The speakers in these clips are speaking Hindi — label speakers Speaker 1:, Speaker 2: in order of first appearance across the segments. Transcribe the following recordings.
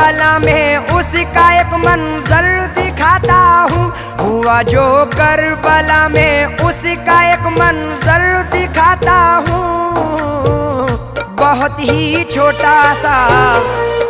Speaker 1: करबला में उसका एक मंजर दिखाता हूँ। हुआ जो करबला में उसका एक मंजर दिखाता हूँ। बहुत ही छोटा सा,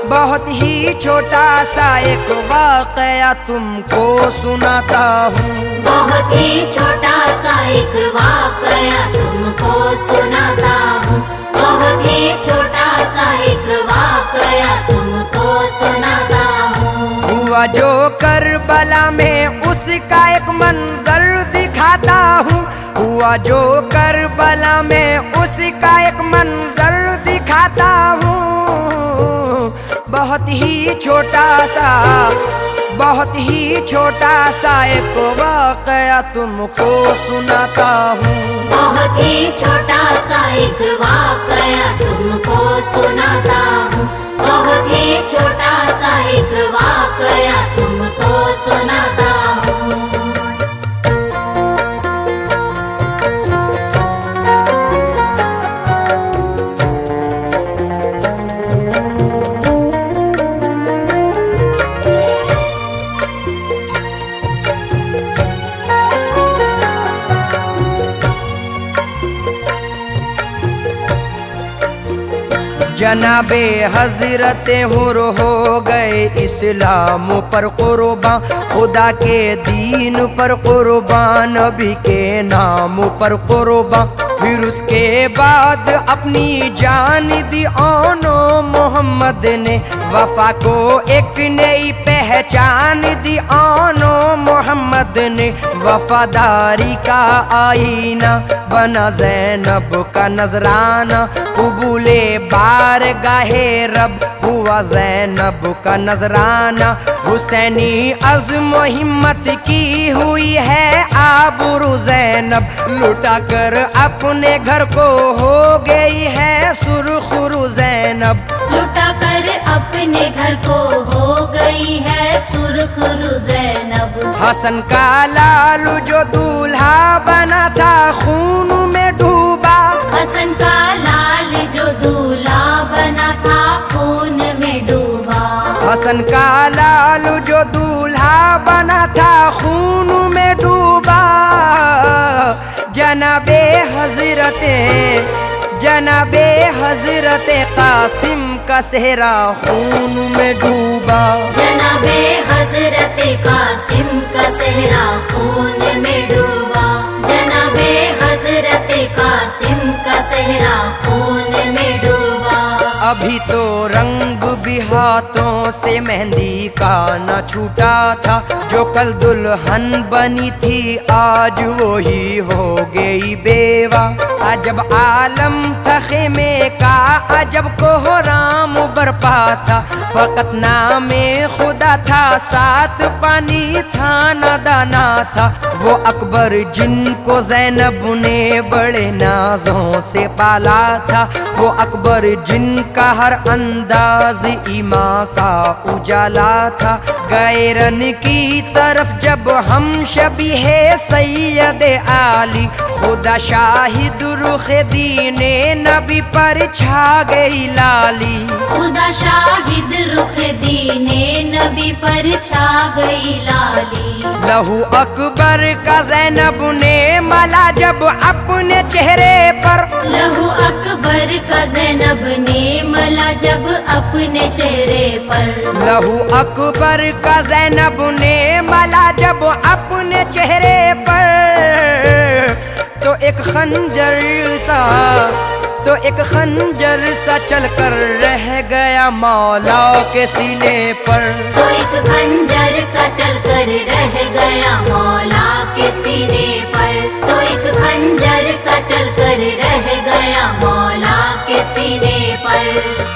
Speaker 1: बहुत ही छोटा सा एक वाकया तुमको सुनाता हूँ।
Speaker 2: बहुत ही छोटा सा एक वाकया तुमको सुनाता हूँ। बहुत ही छोटा सा एक वाकया तुमको सुनाता हूँ।
Speaker 1: हुआ जो करबला में उसका एक मंजर दिखाता हूँ। हुआ जो करबला में उसका एक मंजर दिखाता हूँ। बहुत ही छोटा सा, बहुत ही छोटा सा एक वाकया तुमको सुनाता हूँ।
Speaker 2: बहुत ही छोटा सा एक वाकया तुमको सुनाता हूँ। बहुत ही छोटा सा एक वाकया तुमको सुनाता हूँ।
Speaker 1: जनाबे हजरत हुर हो गए इस्लाम पर कुर्बान, खुदा के दीन पर कुर्बान, नबी के नाम पर कुर्बान। फिर उसके बाद अपनी जान दी ओनो मोहम्मद ने, वफा को एक नई पहचान दी ओनो मोहम्मद ने। वफादारी का आईना बना ज़ैनब का नजराना, कबूले बारगाहे रब हुआ ज़ैनब का नजराना। हुसैनी अज़्म हिम्मत की हुई है आबरू ज़ैनब, लुटा कर अपने घर को हो गई है सुरखरू ज़ैनब।
Speaker 2: लुटा कर अपने घर को हो गई है सुरखरू ज़ैनब।
Speaker 1: हसन का लालू जो दूल्हा बना था खून में डूबा,
Speaker 2: हसन का लाल जो दूल्हा बना था खून में डूबा।
Speaker 1: हसन का लालू जो दूल्हा बना था खून में डूबा। जनाबे हजरते, जनाबे हजरते कासिम का सेहरा खून में डूबा।
Speaker 2: जनाबे हजरते कासिम का सेहरा खून में डूबा। जनाबे हजरते कासिम का सेहरा खून में डूबा।
Speaker 1: अभी तो रंग भी हाथों से मेहंदी का न छूटा था, जो कल दुल्हन बनी थी आज वो ही हो गई बेवा। अजब आलम था खेमे का, अजब कोहराम बरपा था, फकत नामे खुदा था, साथ पानी था न दाना था। वो अकबर जिनको ज़ैनब ने बड़े नाजों से पाला था, वो अकबर जिनका हर अंदाज ईमा का उजाला था। गैरन की तरफ जब हम शबीहे सैयद आली, खुदा शाहिद रुख दीने नबी पर छा गई लाली।
Speaker 2: खुदा शाहिद रुख दीने नबी पर छा गई लाली।
Speaker 1: लहू अकबर का ज़ैनब ने मला जब अपने चेहरे पर,
Speaker 2: लहू अकबर का ज़ैनब ने मला जब अपने चेहरे पर। लहू
Speaker 1: अकबर का ज़ैनब ने मला जब अपने चेहरे पर, तो एक खंजर सा, तो एक खंजर सा चलकर रह गया मौला के सीने पर।
Speaker 2: तो एक खंजर सा चलकर रह गया मौला के सीने पर। तो एक खंजर सा चलकर रह गया मौला के सीने पर।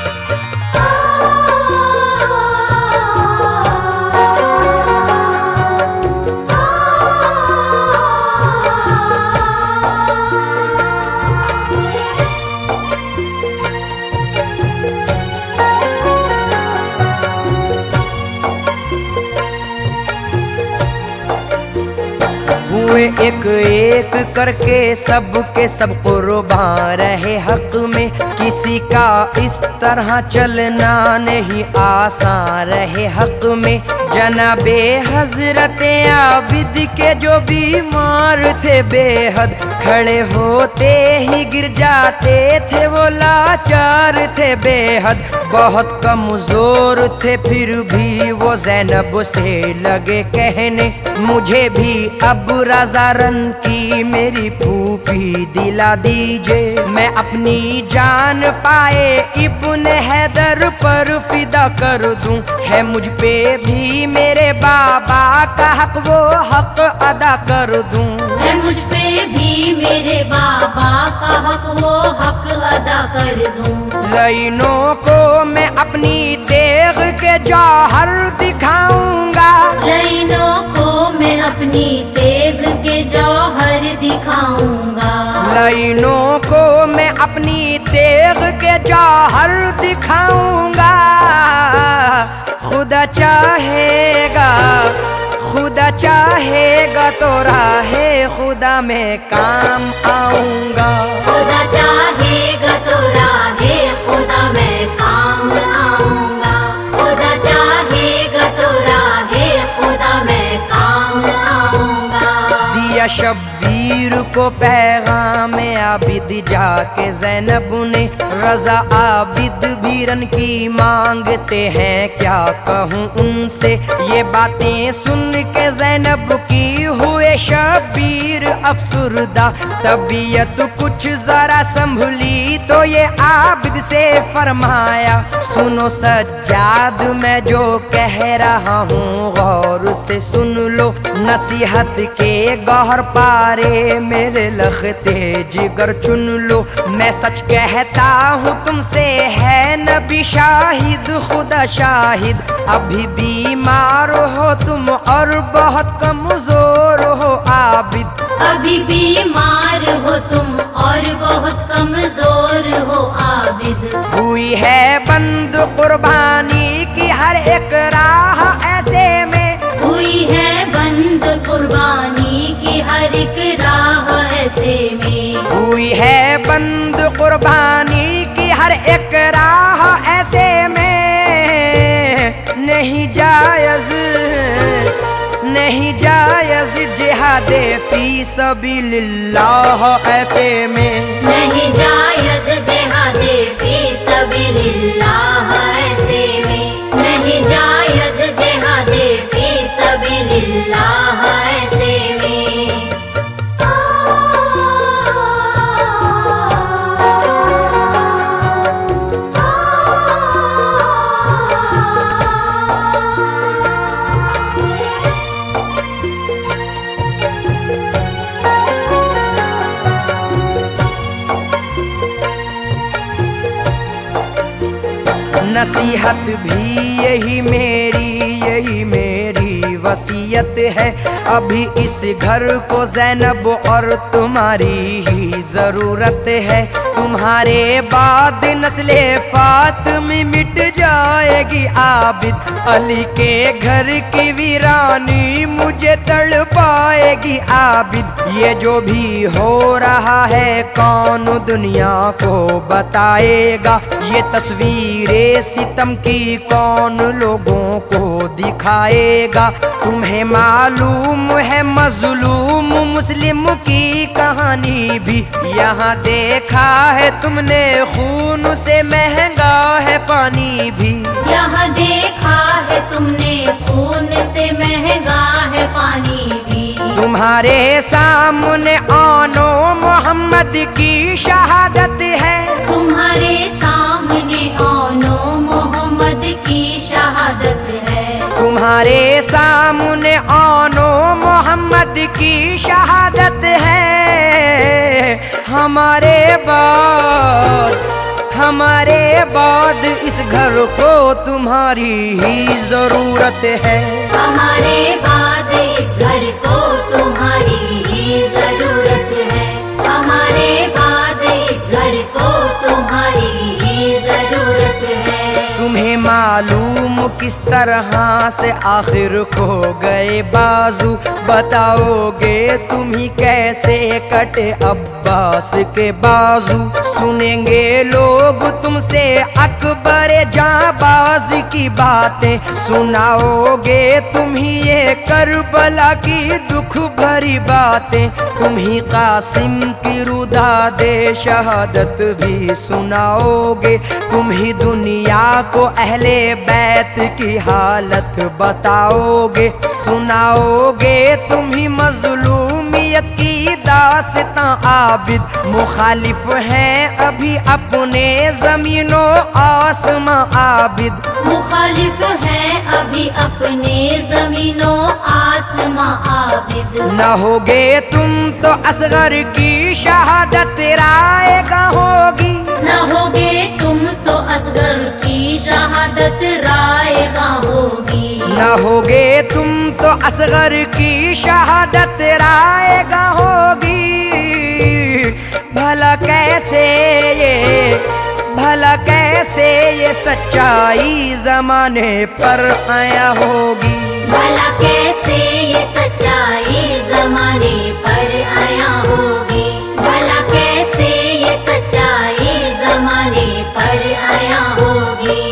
Speaker 1: हुए एक एक करके सबके सब कुर्बान रहे हक में, किसी का इस तरह चलना नहीं आसान रहे हक में। जनाबे हजरत आबिद के जो बीमार थे बेहद, खड़े होते ही गिर जाते थे वो लाचार थे बेहद। बहुत कमजोर थे फिर भी वो ज़ैनब से लगे कहने, मुझे भी अब रज़ा रन की मेरी फूफी दिला दीजिए। मैं अपनी जान पाए इब्न हैदर पर फिदा कर दूं, है मुझ पे भी मेरे बाबा का हक वो हक अदा कर दूं।
Speaker 2: है मुझ पे भी मेरे बाबा का हक वो हक अदा कर दूं।
Speaker 1: लाइनों को मैं अपनी तेग के जौहर दिखाऊंगा,
Speaker 2: लाइनों को मैं अपनी तेग के जौहर दिखाऊंगा।
Speaker 1: लाइनों को मैं अपनी तेग के जौहर दिखाऊंगा। खुदा चाहेगा, खुदा चाहेगा तो राहे खुदा में काम आऊंगा।
Speaker 2: खुदा चाहेगा तो राहे खुदा में काम आऊंगा। खुदा चाहेगा तो राहे खुदा में काम आऊंगा।
Speaker 1: दिया शब्बीर को पैगाम आबिद जाके ज़ैनब ने, रज़ा आबिद भी रन की मांगते हैं क्या कहूँ उनसे। ये बातें सुन के ज़ैनब की हुए शब्बीर अफसुरदा, तबीयत कुछ जरा संभली तो ये आबिद से फरमाया, सुनो सज्जाद मैं जो कह रहा हूँ गौर से सुन लो। नसीहत के गौहर पारे मेरे लखते जिगर चुन लो। मैं सच कहता हूँ तुमसे है नबी शाहिद, खुदा शाहिद। अभी बीमार हो तुम और बहुत कमजोर हो आबिद,
Speaker 2: अभी बीमार हो तुम और बहुत कमजोर हो आबिद।
Speaker 1: हुई है बंद कुर्बानी की हर एक राह ऐसे में,
Speaker 2: हुई है बंद कुर्बानी की हर एक राह ऐसे में।
Speaker 1: हुई है बंद कुर्बानी की हर एक राह ऐसे में। नहीं जायज़, नहीं जायज़ जिहादे फी सबीलिल्लाह ऐसे में।
Speaker 2: नहीं जायज़ जिहादे फी सबीलिल्लाह ऐसे में। नहीं जायज़ जिहादे फी सबीलिल्लाह ऐसे में।
Speaker 1: नसीहत भी यही मेरी वसीयत है। अभी इस घर को ज़ैनब और तुम्हारी ही ज़रूरत है। तुम्हारे बाद नस्ले फातिमी मिट जाएगी आबिद, अली के घर की वीरानी मुझे तड़पाएगी आबिद। ये जो भी हो रहा है कौन दुनिया को बताएगा, ये तस्वीरें सितम की कौन लोगों को दिखाएगा। तुम्हें मालूम है मजलूम मुस्लिम की कहानी भी, यहाँ देखा है तुमने खून से महंगा है पानी भी।
Speaker 2: यहाँ देखा है तुमने खून से महंगा है पानी भी।
Speaker 1: तुम्हारे सामने आनो मोहम्मद की शहादत है,
Speaker 2: तुम्हारे सामने आनो मोहम्मद की शहादत है।
Speaker 1: तुम्हारे सामने आनो मोहम्मद की शहादत है। हमारे बाद इस घर को तुम्हारी ही जरूरत है।
Speaker 2: हमारे बाद इस घर को तुम्हारी ही जरूरत है। हमारे बाद इस घर को तुम्हारी ही जरूरत है।
Speaker 1: तुम्हें मालूम कि किस तरह से आखिर खो गए बाजू, बताओगे तुम ही कैसे कटे अब्बास के बाजू। सुनेंगे लोग तुमसे अकबर जाबाज की बातें, सुनाओगे तुम ही ये करबला की दुख भरी बातें। तुम ही कासिम की रुदा दे शहादत भी सुनाओगे, तुम ही दुनिया को अहले बैत की हालत बताओगे। सुनाओगे तुम ही मजलूमियत की दास्तां आबिद, मुखालिफ हैं अभी अपने जमीनों आसमां आबिद।
Speaker 2: मुखालिफ हैं अभी अपने जमीनों आसमां आबिद।
Speaker 1: न होगे तुम तो असगर की शहादत रायगा होगी,
Speaker 2: न होगे तुम तो असगर की शहादत रायगा होगी।
Speaker 1: न होगे तुम तो असगर की शहादत रायगा होगी। भला कैसे ये सच्चाई जमाने पर आया होगी।
Speaker 2: भला कैसे ये सच्चाई जमाने पर आया होगी। भला कैसे ये सच्चाई जमाने पर आया होगी।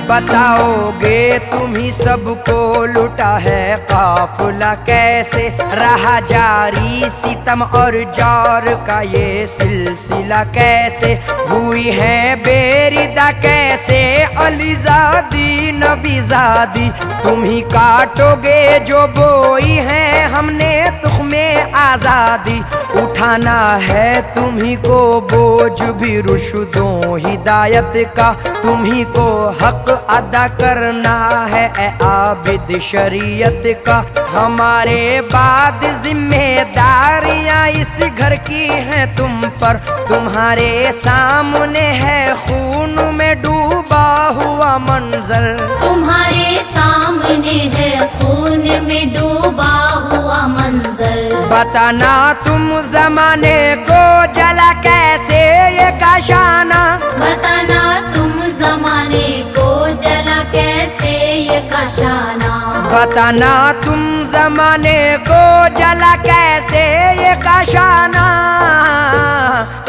Speaker 1: बताओगे तुम ही सबको लुटा है काफिला कैसे, रहा जारी सितम और जार का ये सिलसिला कैसे। हुई है बेरिदा कैसे अलीजादी नबीजादी, तुम ही काटोगे जो बोई है हमने तुख्मे आजादी। उठाना है तुम ही को बोझ भी रुशदों हिदायत का, तुम ही को हक अदा करना है ए आबिद शरीयत का। हमारे बाद जिम्मेदारियां इस घर की हैं तुम पर, तुम्हारे सामने है खून में डूबा हुआ मंजर।
Speaker 2: तुम्हारे सामने है खून में डूबा हुआ मंजर।
Speaker 1: बताना तुम जमाने को जला कैसे ये काशाना,
Speaker 2: बताना तुम जमाने को जला कैसे ये काशाना।
Speaker 1: बताना तुम जमाने को जला कैसे ये काशाना।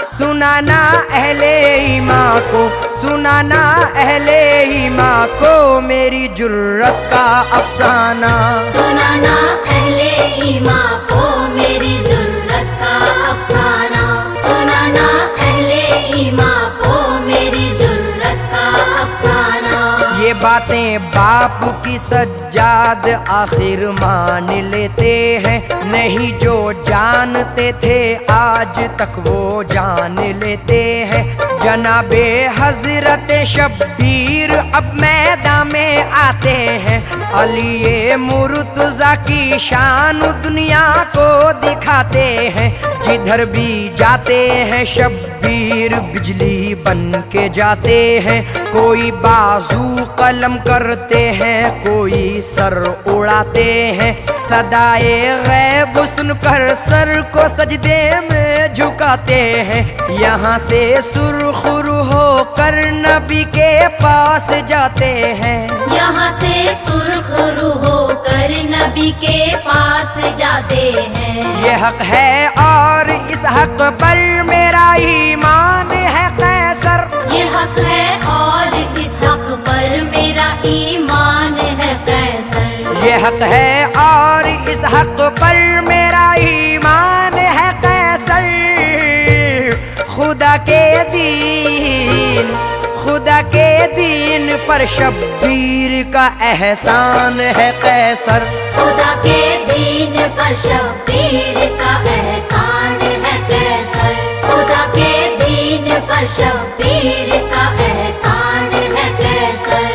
Speaker 1: सुनाना अहले ईमान को, सुनाना अहले ईमान को मेरी जुर्रत का अफसाना।
Speaker 2: सुनाना अहले ईमान को मेरी जुर्रत का अफसाना। सुनाना अहले ईमान को मेरी जुर्रत का अफसाना।
Speaker 1: ये बातें बाप की सज्जाद आखिर मान लेते हैं, नहीं जो जानते थे आज तक वो जान लेते हैं। जनाबे हजरत शब्बीर अब मैदान में आते हैं, अली मुर्तजा की शान दुनिया को दिखाते हैं। जिधर भी जाते हैं शब्बीर बिजली बन के जाते हैं, कोई बाजू कलम करते हैं कोई सर उड़ाते हैं। सदाए गैब सुनकर सर को सजदे में झुकाते हैं, यहाँ से सुरखुरू होकर नबी के पास जाते हैं।
Speaker 2: यहाँ से सुरखरू होकर नबी के पास जाते हैं।
Speaker 1: ये हक है और इस हक पर मेरा ईमान है कैसर।
Speaker 2: ये हक है और इस हक पर मेरा ईमान है कैसर।
Speaker 1: ये हक है और इस हक पर मेरा ईमान है कैसर। खुदा के दीन पर शब्बीर का एहसान है कैसर।
Speaker 2: खुदा के दीन पर शब्बीर का एहसान है कैसर। खुदा के दीन पर शब्बीर का एहसान है कैसर।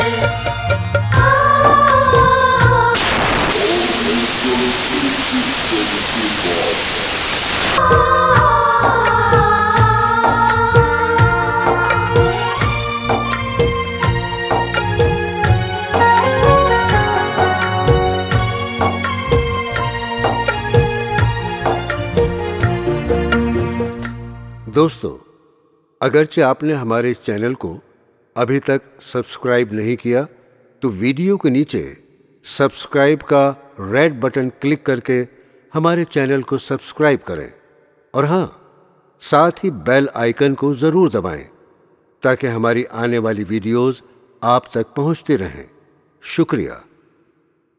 Speaker 3: दोस्तों, अगरचे आपने हमारे इस चैनल को अभी तक सब्सक्राइब नहीं किया, तो वीडियो के नीचे सब्सक्राइब का रेड बटन क्लिक करके हमारे चैनल को सब्सक्राइब करें और हाँ, साथ ही बेल आइकन को ज़रूर दबाएं ताकि हमारी आने वाली वीडियोस आप तक पहुंचती रहें। शुक्रिया।